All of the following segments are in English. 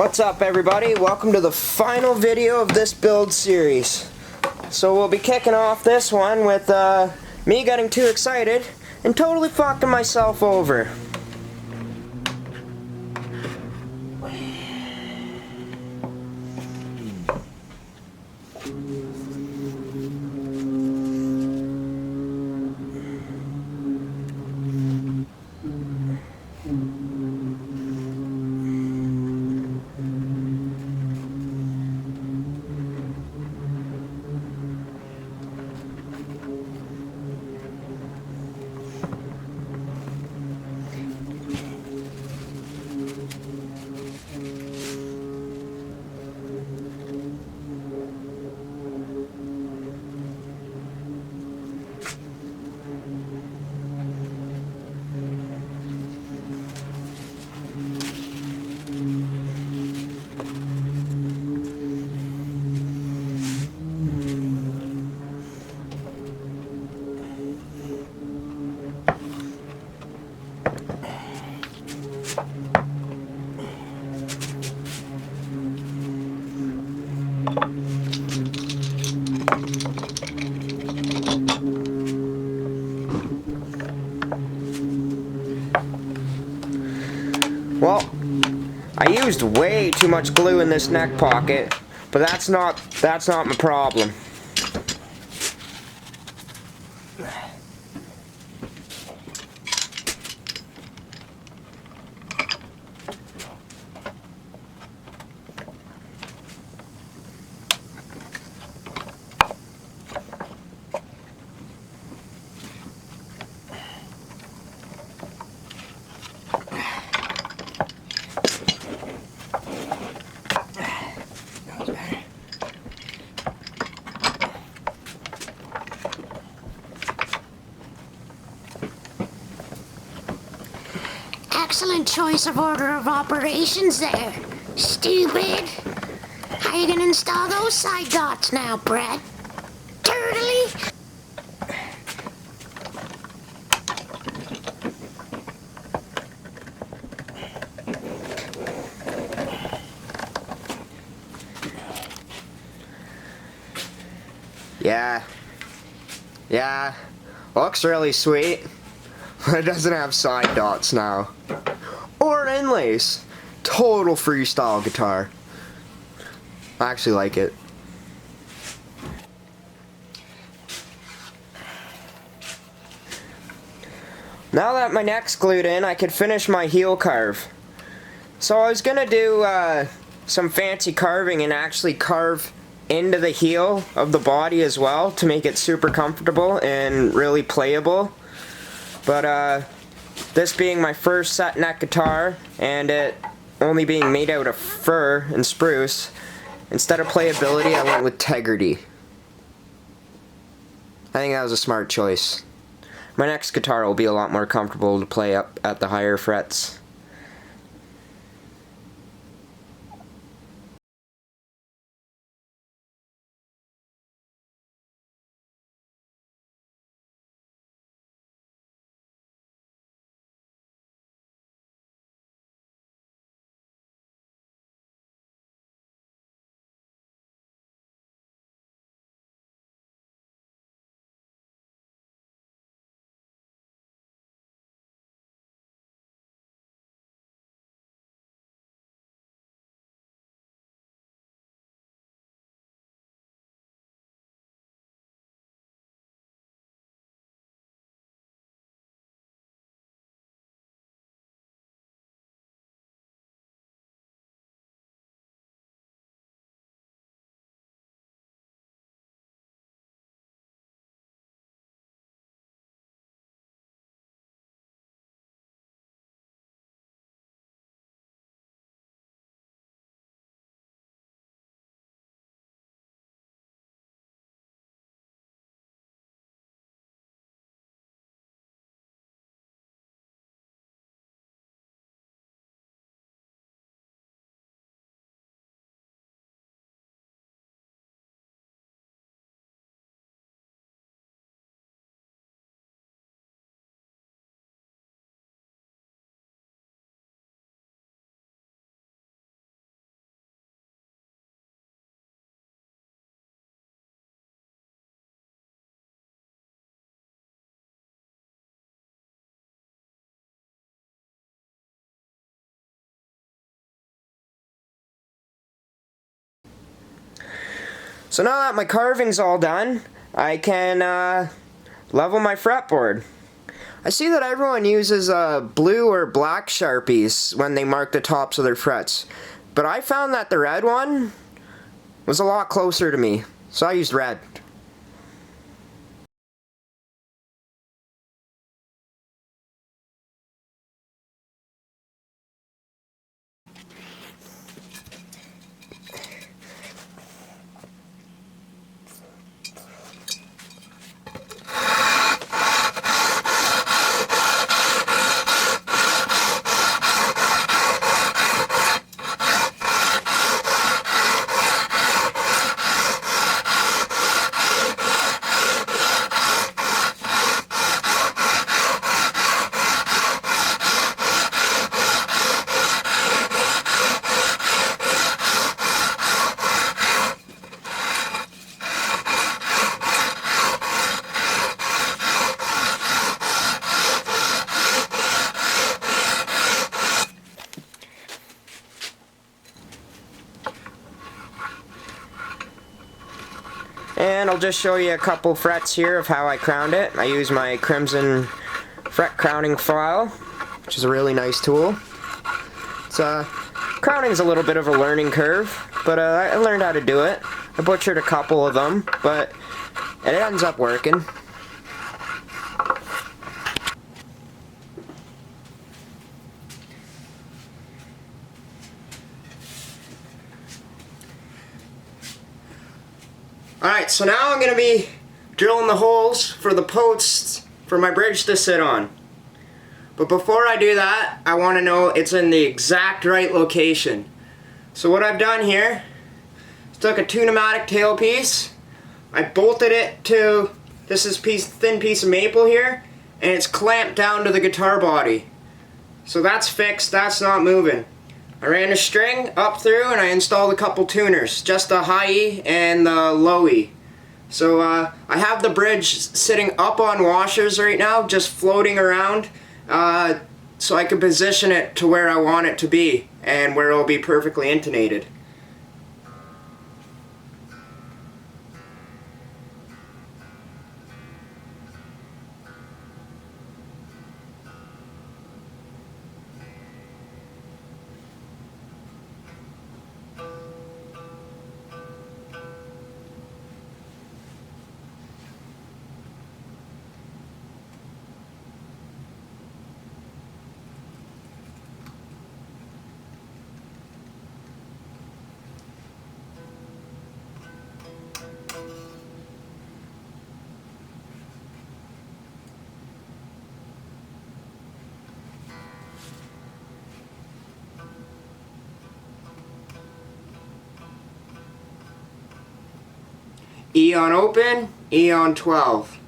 What's up, everybody? Welcome to the final video of this build series. So we'll be kicking off this one with me getting too excited and totally fucking myself over. Well, I used way too much glue in this neck pocket, but that's not my problem. Excellent choice of order of operations there, stupid. How you gonna install those side dots now, Brett? Turtley? Yeah, looks really sweet, but it doesn't have side dots now. Or inlays. Total freestyle guitar. I actually like it. Now that my neck's glued in, I could finish my heel carve. So I was gonna do some fancy carving and actually carve into the heel of the body as well to make it super comfortable and really playable. But this being my first set neck guitar and it only being made out of fir and spruce, instead of playability I went with integrity. I think that was a smart choice. My next guitar will be a lot more comfortable to play up at the higher frets. So now that my carving's all done, I can level my fretboard. I see that everyone uses blue or black Sharpies when they mark the tops of their frets, but I found that the red one was a lot closer to me, so I used red. And I'll just show you a couple frets here of how I crowned it. I use my Crimson fret crowning file, which is a really nice tool. Crowning's a little bit of a learning curve, but I learned how to do it. I butchered a couple of them, but it ends up working. Alright, so now I'm going to be drilling the holes for the posts for my bridge to sit on. But before I do that, I want to know it's in the exact right location. So what I've done here is took a 2-pneumatic tailpiece, I bolted it to this is thin piece of maple here, and it's clamped down to the guitar body. So that's fixed, that's not moving. I ran a string up through and I installed a couple tuners, just the high E and the low E. So I have the bridge sitting up on washers right now, just floating around, so I can position it to where I want it to be and where it will be perfectly intonated. E on open, E on 12.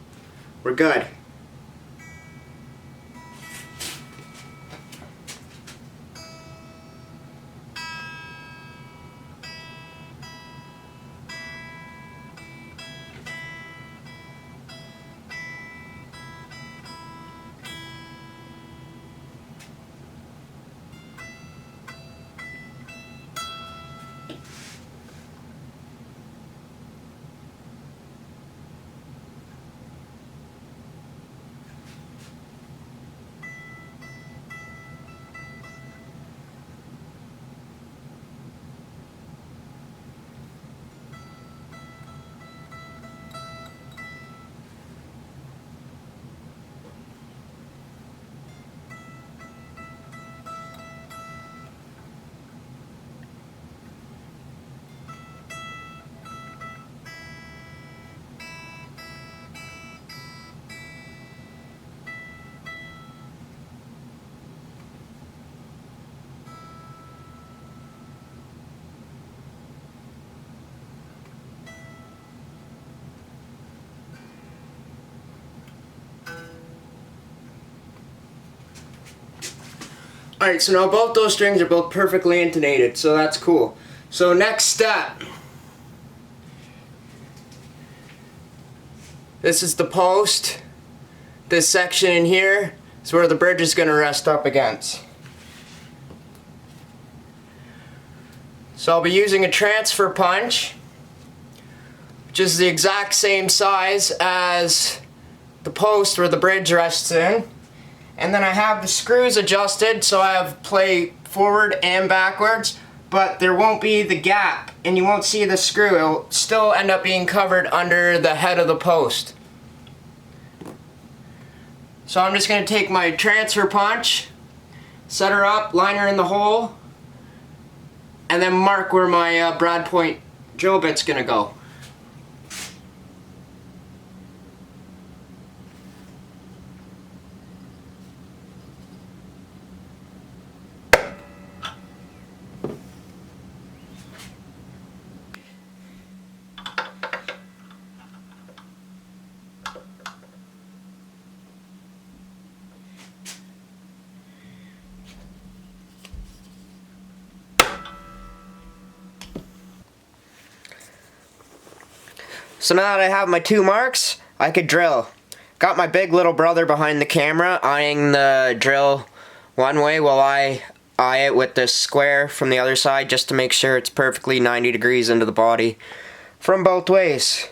We're good. Alright, so now both those strings are both perfectly intonated, so that's cool. So next step. This is the post. This section in here is where the bridge is going to rest up against. So I'll be using a transfer punch. which is the exact same size as the post where the bridge rests in. And then I have the screws adjusted so I have play forward and backwards, but there won't be the gap and you won't see the screw. It'll still end up being covered under the head of the post. So I'm just going to take my transfer punch, set her up, line her in the hole, and then mark where my brad point drill bit's going to go. So now that I have my 2 marks, I could drill. Got my big little brother behind the camera eyeing the drill one way while I eye it with this square from the other side just to make sure it's perfectly 90 degrees into the body from both ways.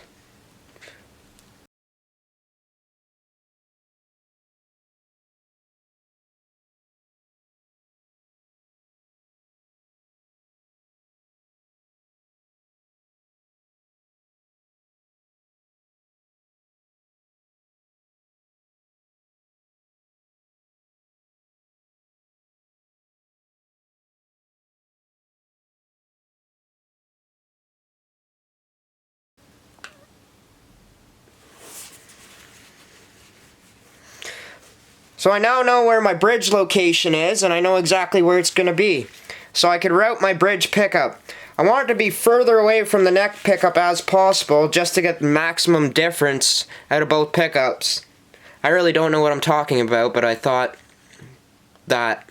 So I now know where my bridge location is, and I know exactly where it's going to be. So I could route my bridge pickup. I want it to be further away from the neck pickup as possible, just to get the maximum difference out of both pickups. I really don't know what I'm talking about, but I thought that,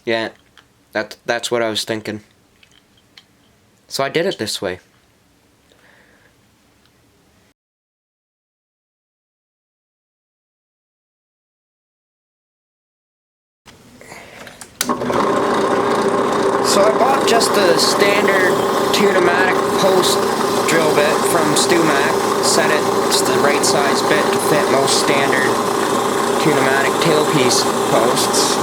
yeah, that's what I was thinking. So I did it this way. So I bought just a standard 2-pneumatic post drill bit from StewMac. Set it to the right size bit to fit most standard 2-pneumatic tailpiece posts.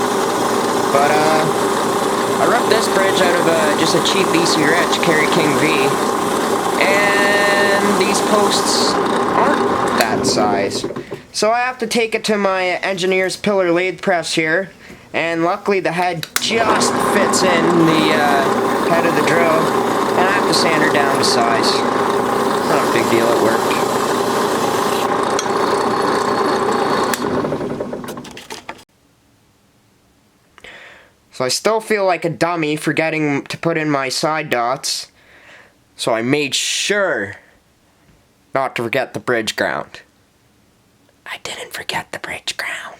But I ripped this bridge out of just a cheap BC Rich Kerry King V, and these posts aren't that size. So I have to take it to my engineer's pillar lathe press here. And luckily the head just fits in the head of the drill, and I have to sand her down to size. Not a big deal, it worked. So I still feel like a dummy forgetting to put in my side dots, so I made sure not to forget the bridge ground. I didn't forget the bridge ground.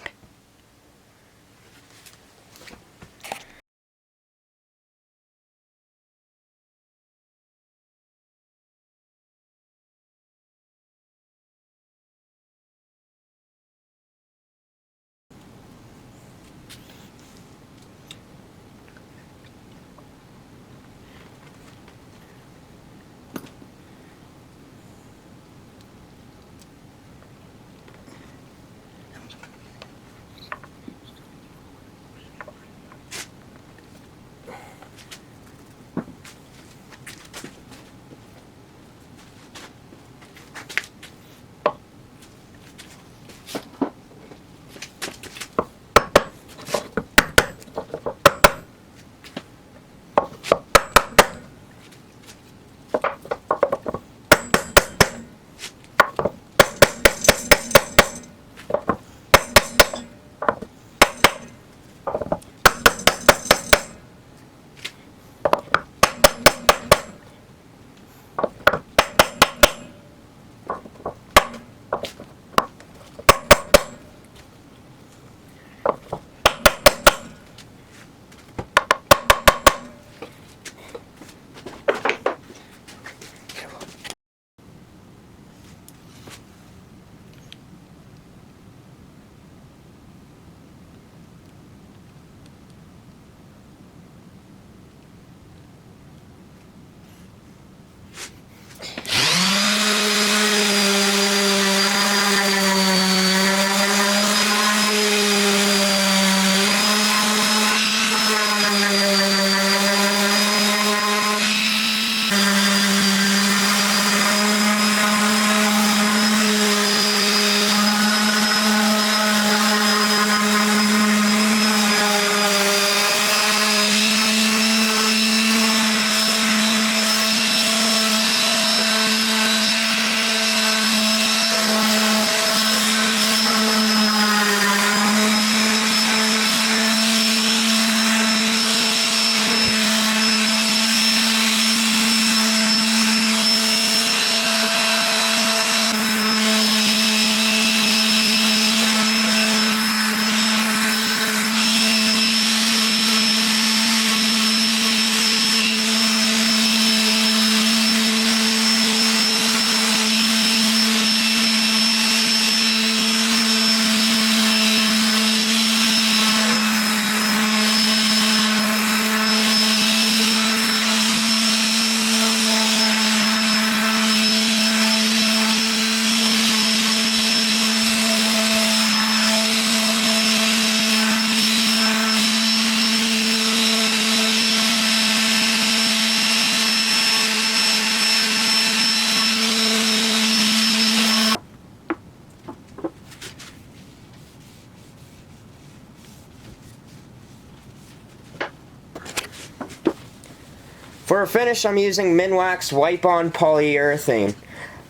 For a finish, I'm using Minwax Wipe-On Polyurethane.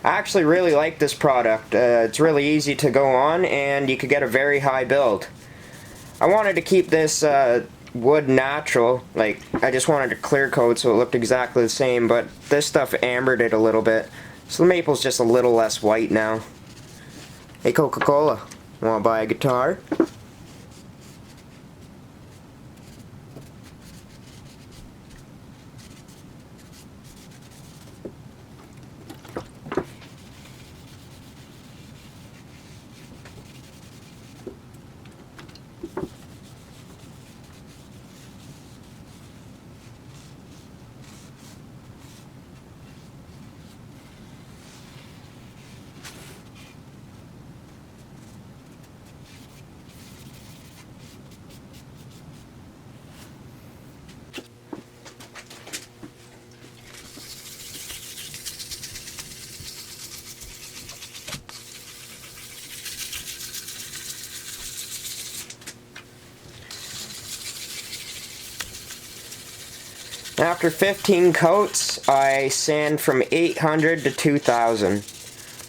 I actually really like this product. It's really easy to go on, and you could get a very high build. I wanted to keep this wood natural, like I just wanted to clear coat so it looked exactly the same, but this stuff ambered it a little bit, so the maple's just a little less white now. Hey Coca-Cola, wanna buy a guitar? After 15 coats, I sand from 800 to 2000,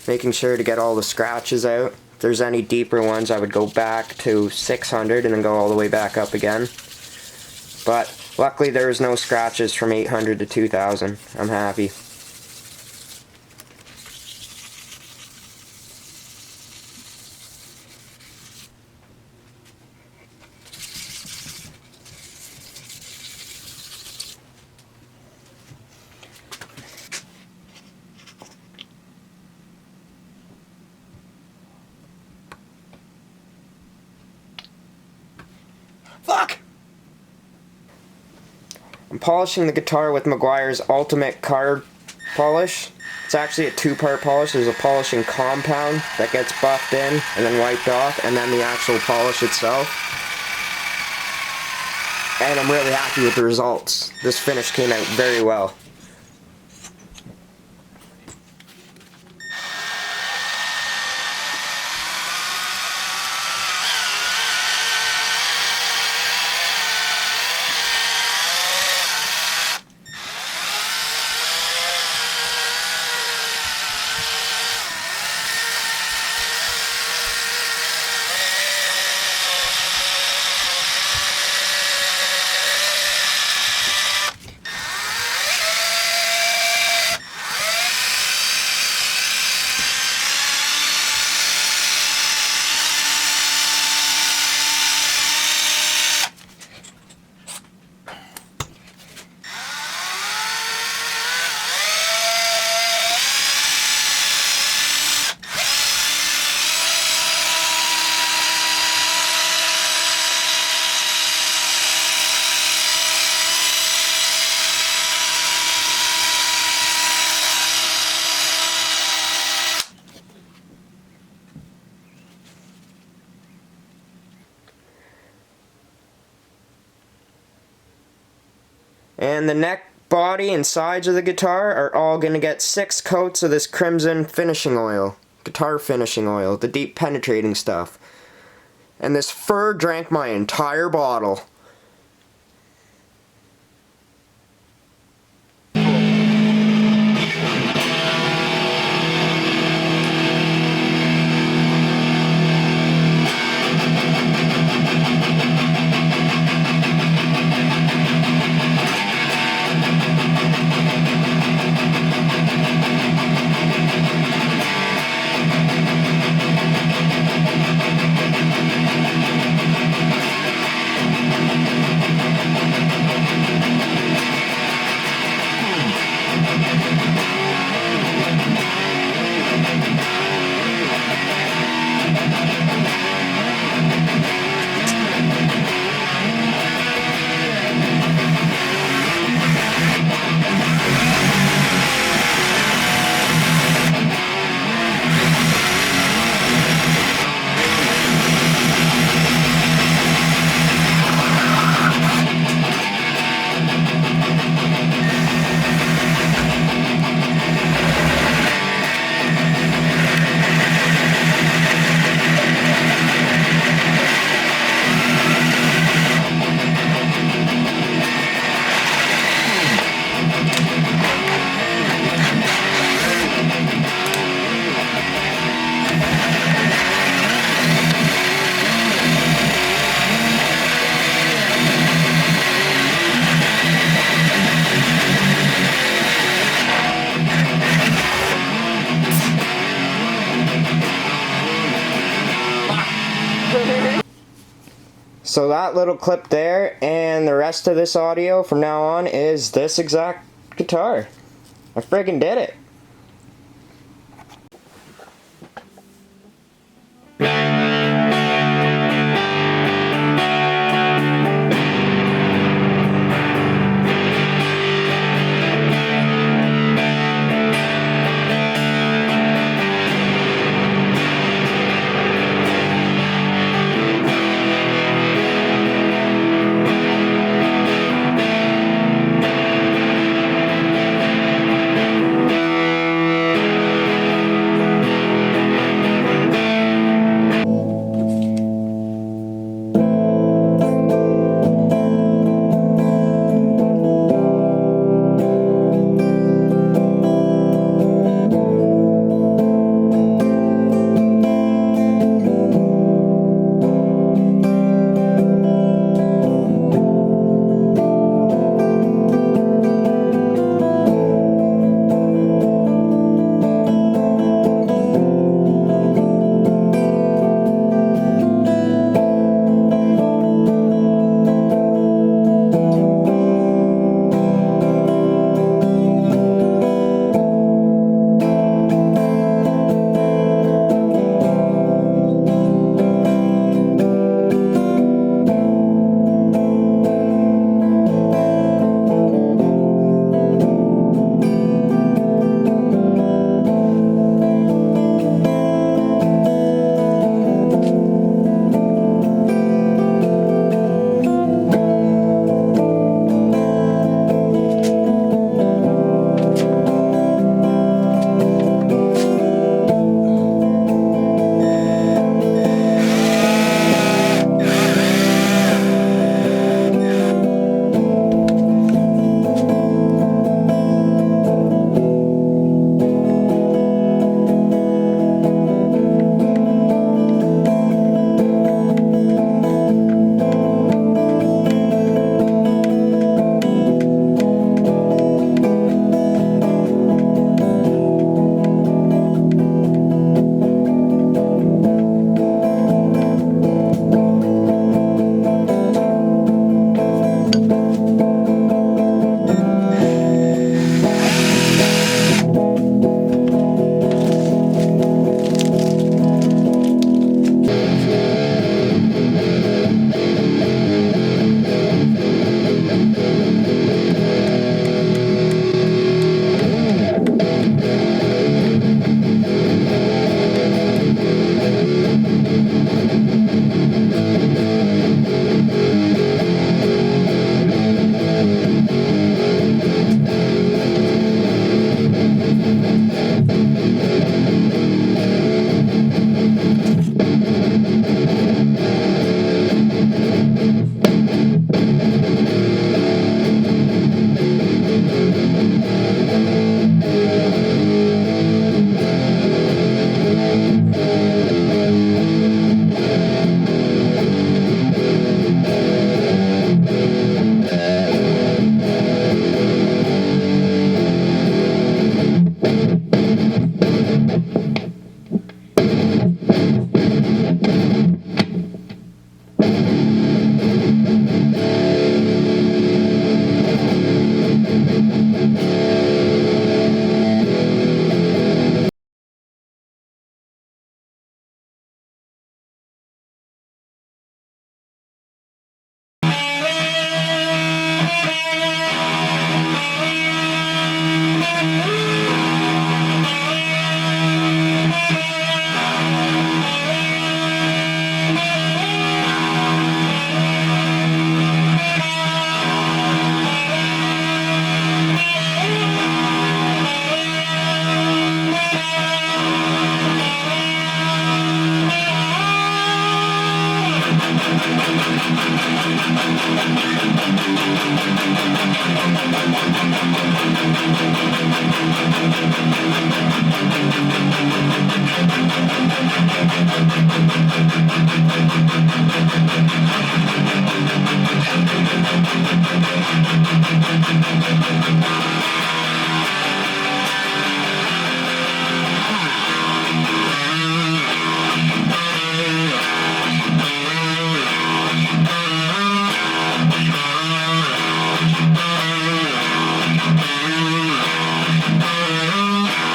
making sure to get all the scratches out. If there's any deeper ones, I would go back to 600 and then go all the way back up again. But luckily there was no scratches from 800 to 2000. I'm happy. Fuck! I'm polishing the guitar with Meguiar's Ultimate Card Polish. It's actually a two-part polish. There's a polishing compound that gets buffed in and then wiped off, and then the actual polish itself. And I'm really happy with the results. This finish came out very well. And the neck, body, and sides of the guitar are all going to get 6 coats of this crimson finishing oil. Guitar finishing oil, the deep penetrating stuff. And this fur drank my entire bottle. So that little clip there and the rest of this audio from now on is this exact guitar. I friggin' did it.